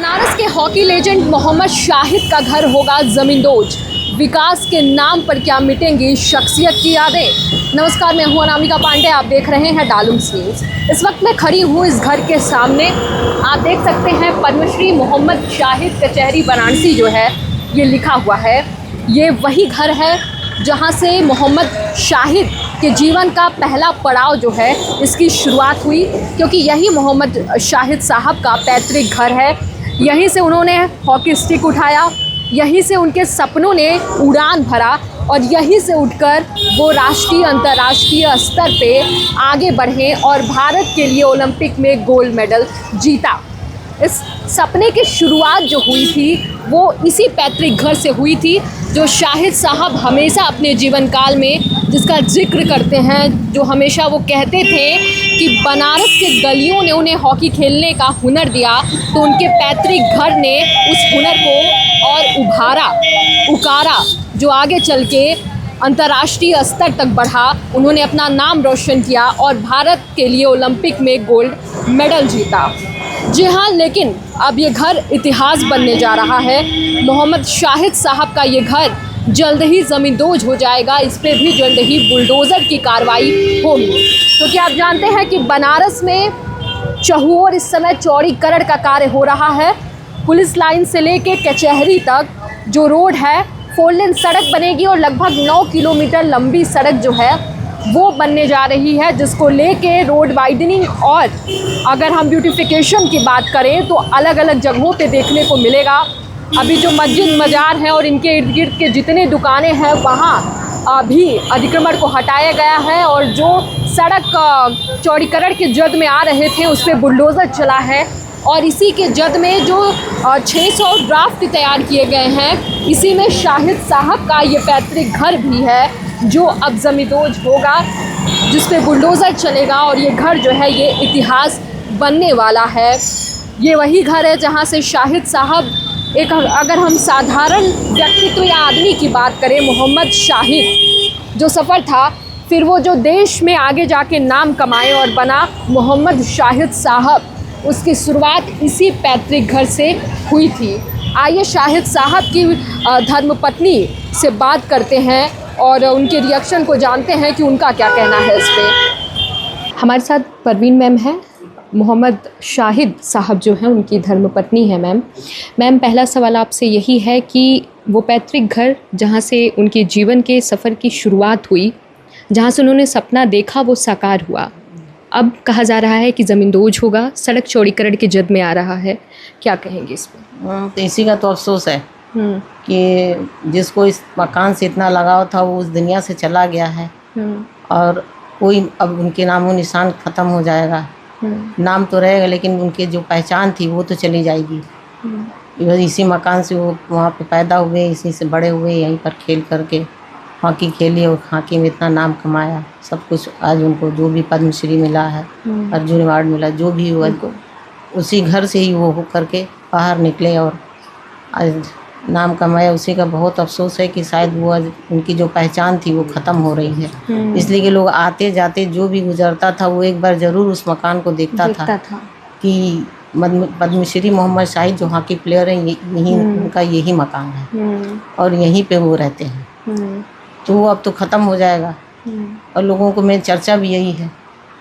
बनारस के hockey legend Mohammad Shahid का घर होगा ज़मींदोज। विकास के नाम पर क्या मिटेंगी शख्सियत की यादें। नमस्कार, मैं हूं अनामिका पांडे, आप देख रहे हैं डालूम्स न्यूज़। इस वक्त मैं खड़ी हूं इस घर के सामने। आप देख सकते हैं पद्मश्री मोहम्मद शाहिद कचहरी वाराणसी जो है ये लिखा हुआ है। ये वही घर है जहां से मोहम्मद शाहिद के जीवन का पहला पड़ाव जो है इसकी शुरुआत हुई, क्योंकि यही मोहम्मद शाहिद साहब का पैतृक घर है। यहीं से उन्होंने हॉकी स्टिक उठाया, यहीं से उनके सपनों ने उड़ान भरा और यहीं से उठकर वो राष्ट्रीय अंतर्राष्ट्रीय स्तर पे आगे बढ़े और भारत के लिए ओलंपिक में गोल्ड मेडल जीता। इस सपने की शुरुआत जो हुई थी वो इसी पैतृक घर से हुई थी, जो शाहिद साहब हमेशा अपने जीवन काल में जिसका जिक्र करते हैं, जो हमेशा वो कहते थे कि बनारस के गलियों ने उन्हें हॉकी खेलने का हुनर दिया, तो उनके पैतृक घर ने उस हुनर को और उकारा, जो आगे चल के अंतर्राष्ट्रीय स्तर तक बढ़ा। उन्होंने अपना नाम रोशन किया और भारत के लिए ओलंपिक में गोल्ड मेडल जीता। जी हाँ, लेकिन अब ये घर इतिहास बनने जा रहा है। मोहम्मद शाहिद साहब का ये घर जल्द ही ज़मींदोज हो जाएगा। इस पर भी जल्द ही बुलडोज़र की कार्रवाई होगी, क्योंकि आप जानते हैं कि बनारस में चहुओर इस समय चौड़ीकरण का कार्य हो रहा है। पुलिस लाइन से लेके कचहरी तक जो रोड है 4 लेन सड़क बनेगी और लगभग 9 किलोमीटर लंबी सड़क जो है वो बनने जा रही है, जिसको लेके रोड वाइडनिंग और अगर हम ब्यूटिफिकेशन की बात करें तो अलग अलग जगहों पे देखने को मिलेगा। अभी जो मस्जिद मजार है और इनके इर्द गिर्द के जितने दुकानें हैं वहाँ अभी अतिक्रमण को हटाया गया है और जो सड़क चौड़ीकरण के जद में आ रहे थे उस पर बुलडोज़र चला है और इसी के जद में जो 600 ड्राफ्ट तैयार किए गए हैं, इसी में शाहिद साहब का ये पैतृक घर भी है जो अब ज़मींदोज होगा, जिस पे बुलडोज़र चलेगा और ये घर जो है ये इतिहास बनने वाला है। ये वही घर है जहाँ से शाहिद साहब एक, अगर हम साधारण व्यक्तित्व या आदमी की बात करें, मोहम्मद शाहिद जो सफ़र था, फिर वो जो देश में आगे जाके नाम कमाए और बना मोहम्मद शाहिद साहब, उसकी शुरुआत इसी पैतृक घर से हुई थी। आइए शाहिद साहब की धर्मपत्नी से बात करते हैं और उनके रिएक्शन को जानते हैं कि उनका क्या कहना है इस पर। हमारे साथ परवीन मैम है, मोहम्मद शाहिद साहब जो हैं उनकी धर्मपत्नी है। मैम, पहला सवाल आपसे यही है कि वो पैतृक घर जहाँ से उनके जीवन के सफ़र की शुरुआत हुई, जहाँ से उन्होंने सपना देखा वो साकार हुआ, अब कहा जा रहा है कि ज़मींदोज होगा, सड़क चौड़ीकरण के जद में आ रहा है, क्या कहेंगे इस पर? तो इसी का तो अफसोस है कि जिसको इस मकान से इतना लगाव था वो उस दुनिया से चला गया है और कोई अब उनके नामो निशान ख़त्म हो जाएगा। नाम तो रहेगा लेकिन उनके जो पहचान थी वो तो चली जाएगी। इसी मकान से वो वहाँ पे पैदा हुए, इसी से बड़े हुए, यहीं पर खेल करके हॉकी खेली और हॉकी में इतना नाम कमाया, सब कुछ। आज उनको जो भी पद्मश्री मिला है, अर्जुन अवार्ड मिला, जो भी हुआ उसी घर से ही वो हो करके बाहर निकले और आज नाम कमाया। उसी का बहुत अफसोस है कि शायद वो आज उनकी जो पहचान थी वो ख़त्म हो रही है। इसलिए कि लोग आते जाते जो भी गुजरता था वो एक बार ज़रूर उस मकान को देखता था कि पद्मश्री मोहम्मद शाहिद जो हॉकी प्लेयर हैं, यहीं उनका यही मकान है और यहीं पे वो रहते हैं। तो वो अब तो ख़त्म हो जाएगा और लोगों को मेरी चर्चा भी यही है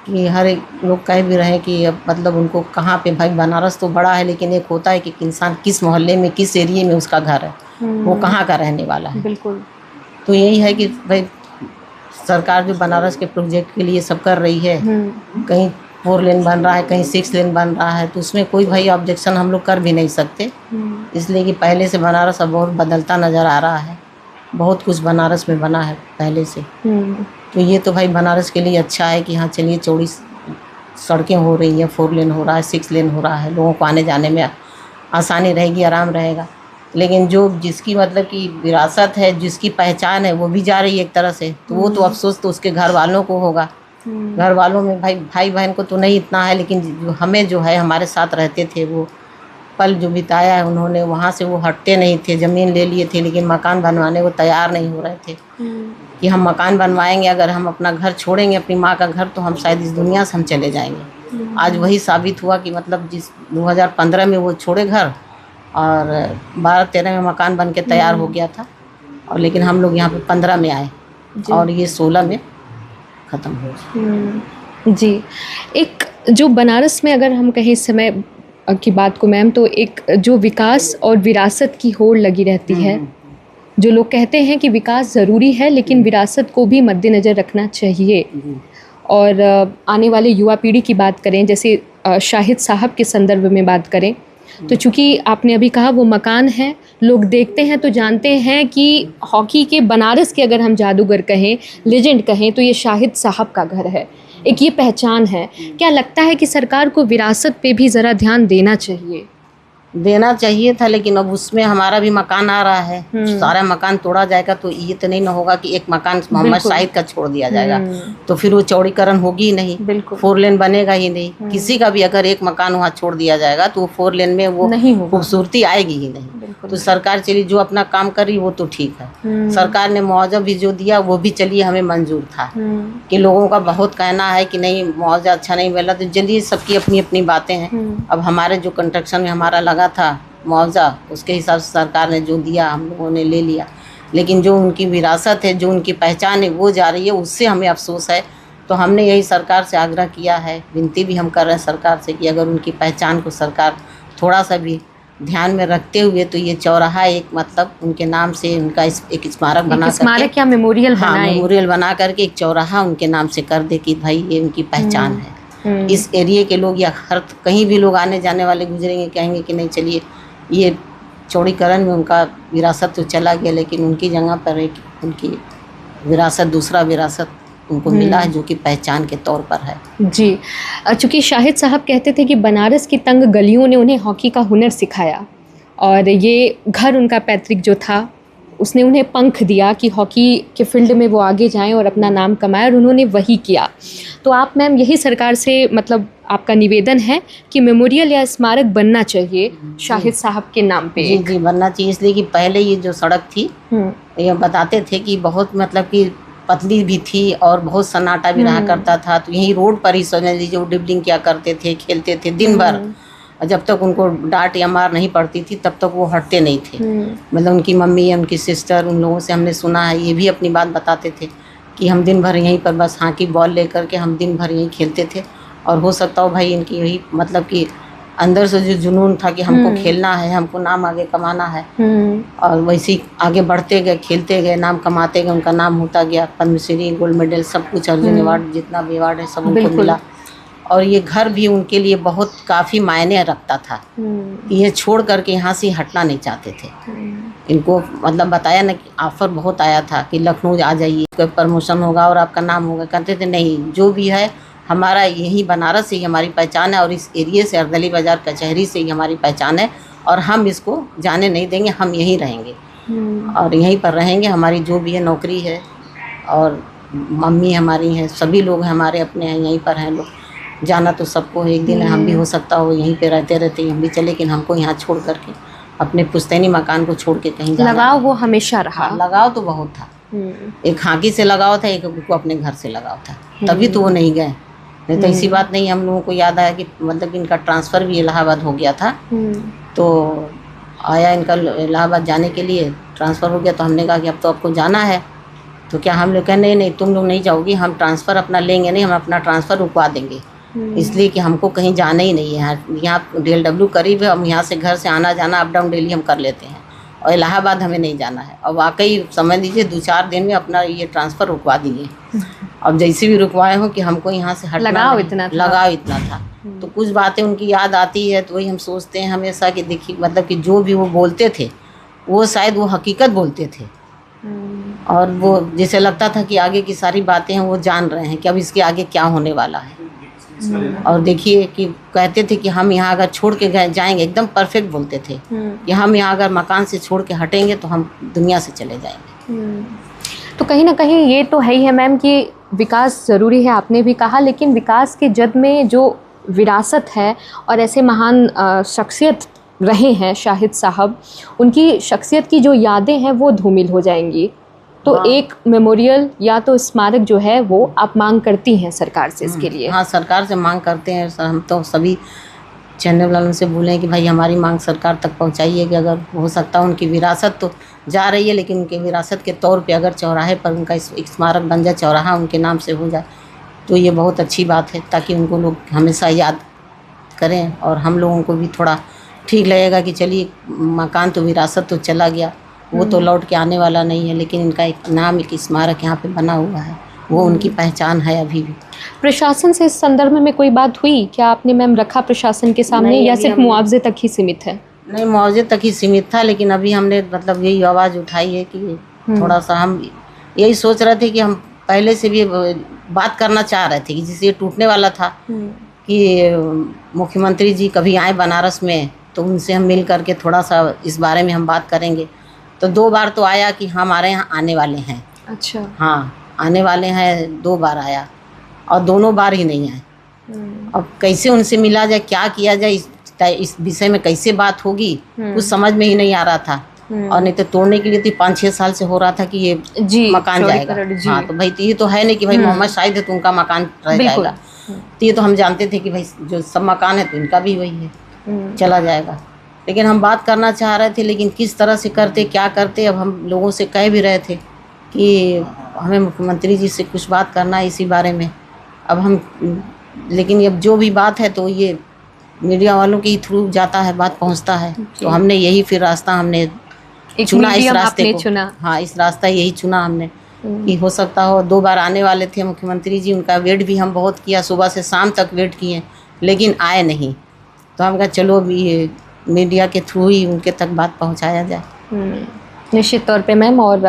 कि हर एक लोग कह भी रहे हैं कि अब मतलब उनको कहाँ पे, भाई बनारस तो बड़ा है लेकिन एक होता है कि इंसान किस मोहल्ले में, किस एरिए में उसका घर है, वो कहाँ का रहने वाला है। बिल्कुल। तो यही है कि भाई सरकार जो बनारस के प्रोजेक्ट के लिए सब कर रही है, कहीं 4 लेन बन रहा है, कहीं 6 लेन बन रहा है, तो उसमें कोई भाई ऑब्जेक्शन हम लोग कर भी नहीं सकते, इसलिए कि पहले से बनारस अब बहुत बदलता नज़र आ रहा है। बहुत कुछ बनारस में बना है पहले से, तो ये तो भाई बनारस के लिए अच्छा है कि हाँ चलिए चौड़ी सड़कें हो रही हैं, 4 लेन हो रहा है, 6 लेन हो रहा है, लोगों को आने जाने में आसानी रहेगी, आराम रहेगा। लेकिन जो जिसकी मतलब कि विरासत है, जिसकी पहचान है, वो भी जा रही है एक तरह से, तो वो तो अफसोस तो उसके घर वालों को होगा। घर वालों में भाई बहन को तो नहीं इतना है, लेकिन जो हमें जो है हमारे साथ रहते थे, वो पल जो बिताया है उन्होंने, वहाँ से वो हटते नहीं थे। ज़मीन ले लिए थे लेकिन मकान बनवाने को तैयार नहीं हो रहे थे कि हम मकान बनवाएंगे, अगर हम अपना घर छोड़ेंगे, अपनी माँ का घर, तो हम शायद इस दुनिया से हम चले जाएंगे। आज वही साबित हुआ कि मतलब जिस 2015 में वो छोड़े घर, और 12-13 में मकान बन के तैयार हो गया था, और लेकिन हम लोग यहाँ पे 15 में आए और ये 16 में ख़त्म हो गया। जी, एक जो बनारस में अगर हम कहें इस समय की बात को मैम, तो एक जो विकास और विरासत की होड़ लगी रहती है। जो लोग कहते हैं कि विकास ज़रूरी है लेकिन विरासत को भी मद्देनज़र रखना चाहिए। और आने वाले युवा पीढ़ी की बात करें, जैसे शाहिद साहब के संदर्भ में बात करें, तो चूँकि आपने अभी कहा वो मकान है, लोग देखते हैं तो जानते हैं कि हॉकी के बनारस के अगर हम जादूगर कहें, लेजेंड कहें, तो ये शाहिद साहब का घर है, एक ये पहचान है। क्या लगता है कि सरकार को विरासत पे भी ज़रा ध्यान देना चाहिए? देना चाहिए था, लेकिन अब उसमें हमारा भी मकान आ रहा है, सारा मकान तोड़ा जाएगा तो ये तो नहीं ना होगा कि एक मकान मोहम्मद शाहिद का छोड़ दिया जाएगा, तो फिर वो चौड़ीकरण होगी ही नहीं, 4 लेन बनेगा ही नहीं। किसी का भी अगर एक मकान वहाँ छोड़ दिया जाएगा तो वो 4 लेन में वो खूबसूरती आएगी ही नहीं। तो सरकार चलिए जो अपना काम कर रही वो तो ठीक है। सरकार ने मुआवजा भी जो दिया वो भी चलिए हमें मंजूर था, कि लोगों का बहुत कहना है कि नहीं मुआवजा अच्छा नहीं मिला, तो चलिए सबकी अपनी अपनी बातें हैं। अब हमारे जो कंस्ट्रक्शन में हमारा लगा था मुआवजा, उसके हिसाब से सरकार ने जो दिया हम लोगों ने ले लिया, लेकिन जो उनकी विरासत है, जो उनकी पहचान है वो जा रही है, उससे हमें अफसोस है। तो हमने यही सरकार से आग्रह किया है, विनती भी हम कर रहे हैं सरकार से कि अगर उनकी पहचान को सरकार थोड़ा सा भी ध्यान में रखते हुए तो ये चौराहा एक मतलब उनके नाम से उनका एक स्मारक बना स्मारक या मेमोरियल बनाए, मेमोरियल बना करके एक चौराहा उनके नाम से कर दे कि भाई ये उनकी पहचान है। इस एरिया के लोग या हर कहीं भी लोग आने जाने वाले गुजरेंगे, कहेंगे कि नहीं चलिए ये चौड़ीकरण में उनका विरासत तो चला गया, लेकिन उनकी जगह पर एक उनकी विरासत, दूसरा विरासत उनको मिला है जो कि पहचान के तौर पर है। जी, चूँकि शाहिद साहब कहते थे कि बनारस की तंग गलियों ने उन्हें हॉकी का हुनर सिखाया, और ये घर उनका पैतृक जो था उसने उन्हें पंख दिया कि हॉकी के फील्ड में वो आगे जाएं और अपना नाम कमाएं, और उन्होंने वही किया। तो आप मैम यही सरकार से मतलब आपका निवेदन है कि मेमोरियल या स्मारक बनना चाहिए शाहिद साहब के नाम पे? जी जी बनना चाहिए, इसलिए कि पहले ये जो सड़क थी ये बताते थे कि बहुत मतलब कि पतली भी थी और बहुत सन्नाटा भी रहा करता था, तो यही रोड पर ही समझ लीजिए वो डिबलिंग किया करते थे, खेलते थे दिन भर। जब तक उनको डांट या मार नहीं पड़ती थी तब तक वो हटते नहीं थे। मतलब उनकी मम्मी या उनकी सिस्टर, उन लोगों से हमने सुना है, ये भी अपनी बात बताते थे कि हम दिन भर यहीं पर बस हॉकी बॉल लेकर के हम दिन भर यहीं खेलते थे। और हो सकता हो भाई इनकी यही मतलब कि अंदर से जो जुनून था कि हमको खेलना है, हमको नाम आगे कमाना है, और वैसे ही आगे बढ़ते गए, खेलते गए, नाम कमाते गए, उनका नाम होता गया। पद्मश्री, गोल्ड मेडल, सब कुछ, अर्जुन अवार्ड, जितना भी अवार्ड है सब उनको मिला। और ये घर भी उनके लिए बहुत काफ़ी मायने रखता था। ये छोड़ करके यहाँ से हटना नहीं चाहते थे। इनको मतलब बताया ना कि ऑफ़र बहुत आया था कि लखनऊ आ जाइए, कोई प्रमोशन होगा और आपका नाम होगा। कहते थे नहीं, जो भी है हमारा यही बनारस से ही हमारी पहचान है, और इस एरिए से, अर्दली बाज़ार कचहरी से ही हमारी पहचान है, और हम इसको जाने नहीं देंगे, हम यहीं रहेंगे और यहीं पर रहेंगे। हमारी जो भी है नौकरी है, और मम्मी हमारी हैं, सभी लोग हमारे अपने हैं, यहीं पर हैं लोग। जाना तो सबको एक दिन है, हम भी हो सकता हो यहीं पे रहते रहते हम भी चले, लेकिन हमको यहाँ छोड़ करके अपने पुश्तैनी मकान को छोड़ के कहीं जाना। लगाव वो हमेशा रहा। लगाव तो बहुत था, एक हॉकी से लगाव था, एक को अपने घर से लगाव था, तभी तो वो नहीं गए। नहीं तो ऐसी बात नहीं। हम लोगों को याद आया कि मतलब इनका ट्रांसफ़र भी इलाहाबाद हो गया था, तो आया इनका इलाहाबाद जाने के लिए ट्रांसफ़र हो गया, तो हमने कहा कि अब तो आपको जाना है। तो क्या हम लोग कहें नहीं नहीं तुम लोग नहीं जाओगी, हम ट्रांसफ़र अपना लेंगे नहीं, हम अपना ट्रांसफ़र रुकवा देंगे, इसलिए कि हमको कहीं जाना ही नहीं है। यहाँ DLW करीब है, हम यहाँ से घर से आना जाना अप डाउन डेली हम कर लेते हैं, और इलाहाबाद हमें नहीं जाना है। और वाकई समझ लीजिए 2-4 दिन में अपना ये ट्रांसफ़र रुकवा दिए। अब जैसे भी रुकवाए हो कि हमको यहाँ से हटना, लगाव इतना था। तो कुछ बातें उनकी याद आती है, तो वही हम सोचते हैं हमेशा कि देखिए मतलब कि जो भी वो बोलते थे वो शायद वो हकीकत बोलते थे, और वो जैसे लगता था कि आगे की सारी बातें हैं वो जान रहे हैं कि अब इसके आगे क्या होने वाला है। और देखिए कि कहते थे कि हम यहाँ अगर छोड़ के जाएंगे, एकदम परफेक्ट बोलते थे कि हम यहाँ अगर मकान से छोड़ के हटेंगे तो हम दुनिया से चले जाएंगे। तो कहीं ना कहीं ये तो है ही है मैम कि विकास ज़रूरी है, आपने भी कहा, लेकिन विकास के जद में जो विरासत है और ऐसे महान शख्सियत रहे हैं शाहिद साहब, उनकी शख्सियत की जो यादें हैं वो धूमिल हो जाएंगी। तो एक मेमोरियल या तो स्मारक जो है वो आप मांग करती हैं सरकार से इसके लिए? हाँ, सरकार से मांग करते हैं। हम तो सभी चैनल वालों से बोलें कि भाई हमारी मांग सरकार तक पहुंचाइए कि अगर हो सकता है उनकी विरासत तो जा रही है, लेकिन उनके विरासत के तौर पे अगर चौराहे पर उनका एक स्मारक बन जाए, चौराहा उनके नाम से हो जाए तो ये बहुत अच्छी बात है, ताकि उनको लोग हमेशा याद करें और हम लोगों को भी थोड़ा ठीक लगेगा कि चलिए मकान तो विरासत तो चला गया, वो तो लौट के आने वाला नहीं है, लेकिन इनका एक नाम, एक स्मारक यहाँ पे बना हुआ है, वो उनकी पहचान है अभी भी। प्रशासन से इस संदर्भ में कोई बात हुई क्या आपने मैम रखा प्रशासन के सामने, या सिर्फ मुआवजे तक ही सीमित है? नहीं, मुआवजे तक ही सीमित था, लेकिन अभी हमने मतलब यही आवाज़ उठाई है कि थोड़ा सा हम यही सोच रहे थे कि हम पहले से भी बात करना चाह रहे थे कि जिससे ये टूटने वाला था कि मुख्यमंत्री जी कभी आए बनारस में तो उनसे हम मिल करके थोड़ा सा इस बारे में हम बात करेंगे। तो 2 बार तो आया कि हमारे यहाँ आने वाले हैं। अच्छा। हाँ, आने वाले हैं, 2 बार आया और दोनों बार ही नहीं आए। अब कैसे उनसे मिला जाए, क्या किया जाए, इस विषय में कैसे बात होगी, कुछ समझ में ही नहीं आ रहा था। और नहीं तो तोड़ने के लिए तो 5-6 साल से हो रहा था कि ये मकान जाएगा। हाँ, तो भाई ये तो है नहीं कि भाई मोहम्मद शाहिद है तो उनका मकान रह जाएगा। तो ये तो हम जानते थे कि भाई जो सब मकान है तो इनका भी वही है, चला जाएगा। लेकिन हम बात करना चाह रहे थे, लेकिन किस तरह से करते, क्या करते, अब हम लोगों से कह भी रहे थे कि हमें मुख्यमंत्री जी से कुछ बात करना है इसी बारे में। अब हम, लेकिन अब जो भी बात है तो ये मीडिया वालों के थ्रू जाता है, बात पहुंचता है, तो हमने यही फिर रास्ता हमने चुना, इस रास्ते को चुना। हाँ, इस रास्ता यही चुना हमने कि हो सकता हो 2 बार आने वाले थे मुख्यमंत्री जी, उनका वेट भी हम बहुत किया, सुबह से शाम तक वेट किए, लेकिन आए नहीं। तो हम कहा चलो अभी ये मीडिया के थ्रू ही उनके तक बात पहुंचाया जाए। निश्चित तौर पे मैम, और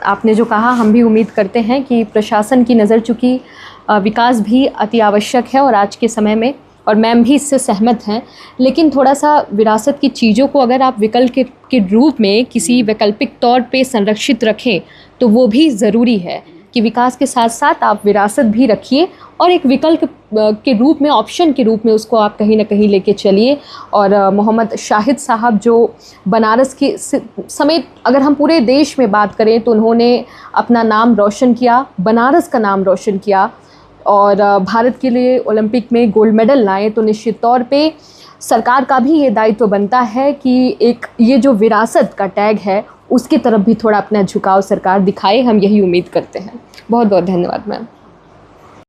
आपने जो कहा हम भी उम्मीद करते हैं कि प्रशासन की नज़र, चूँकि विकास भी अति आवश्यक है और आज के समय में, और मैम भी इससे सहमत हैं, लेकिन थोड़ा सा विरासत की चीज़ों को अगर आप विकल्प के रूप में किसी वैकल्पिक तौर पे संरक्षित रखें तो वो भी ज़रूरी है कि विकास के साथ साथ आप विरासत भी रखिए और एक विकल्प के रूप में, ऑप्शन के रूप में उसको आप कहीं ना कहीं लेके चलिए। और मोहम्मद शाहिद साहब जो बनारस के समेत अगर हम पूरे देश में बात करें तो उन्होंने अपना नाम रोशन किया, बनारस का नाम रोशन किया और भारत के लिए ओलंपिक में गोल्ड मेडल लाए। तो निश्चित तौर पे सरकार का भी ये दायित्व बनता है कि एक ये जो विरासत का टैग है उसकी तरफ भी थोड़ा अपना झुकाव सरकार दिखाए, हम यही उम्मीद करते हैं। बहुत बहुत धन्यवाद मैम।